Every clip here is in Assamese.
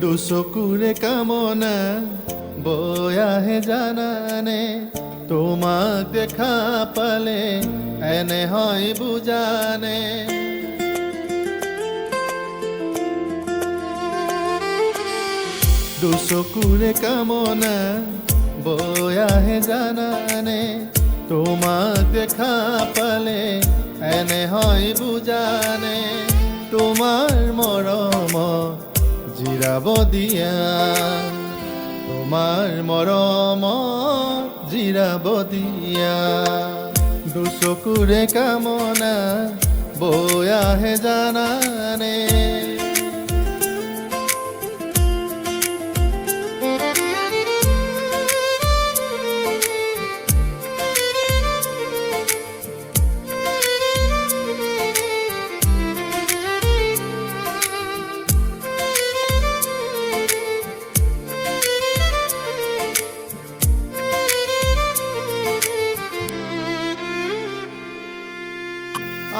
দুচকুৰে কামনা বৈ আহে জানানে, তোমাক দেখা পালে এনে হয় বুজানে। দুচকুৰে কামনা বৈ আহে জানানে, তোমাক দেখা পালে এনে হয় বুজানে। তোমাৰ মৰম জিৰাব দিয়া, তোমাৰ মৰম জিৰাব দিয়া। দুচকুৰে কামনা বৈ আহে জানানে।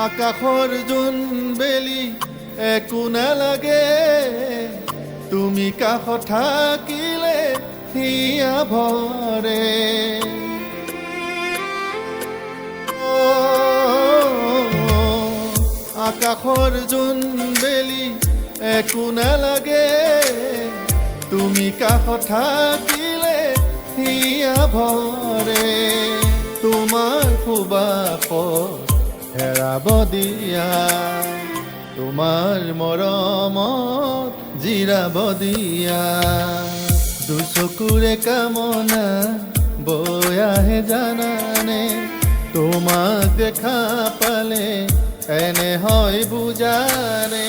আকাশৰ জোন বেলি একো নালাগে, তুমি কাষত থাকিলে হিয়া ভৰে। আকাশৰ জোন বেলি একো নালাগে, তুমি কাষত থাকিলে হিয়া ভৰে। তোমাৰ সুবাসত হেৰাব দিয়া, তোমাৰ মৰমত জিৰাব দিয়া। দুচকুৰে কামনা বৈ আহে জানানে, তোমাক দেখা পালে এনে হয় বুজানে।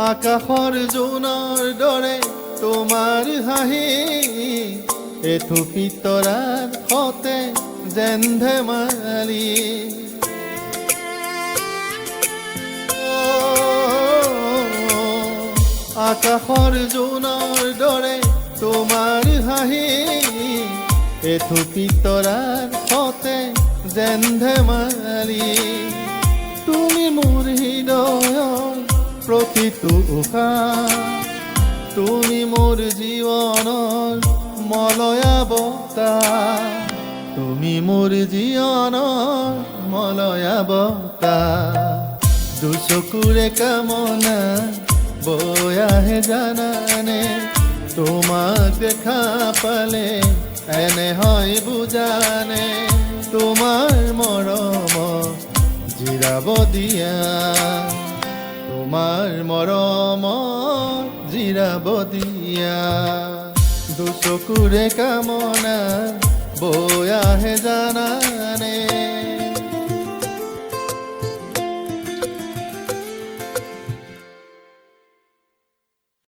আকাশৰ জোনৰ দৰে তোমাৰ হাঁহি, এথুপি তৰাৰ সতে যেন ধেমালি। আকাশৰ জোনৰ দৰে তোমাৰ হাঁহি, এথুপি তৰাৰ সতে যেন ধেমালি। তুমি মোৰ হৃদয়ৰ প্ৰতিটো উশাহ, তুমি মোৰ জীৱনৰ মলয়া বতাহ, তুমি মোৰ জীৱনৰ মলয়া বতাহ। দুচকুৰে কামনা বৈ আহে জানানে, তোমাক দেখা পালে এনে হয় বুজানে। তোমাৰ মৰম জিৰাব দিয়া, তোমাৰ মৰম জিৰাব দিয়া। দুচকুৰে কামনা বৈ আহে জানানে।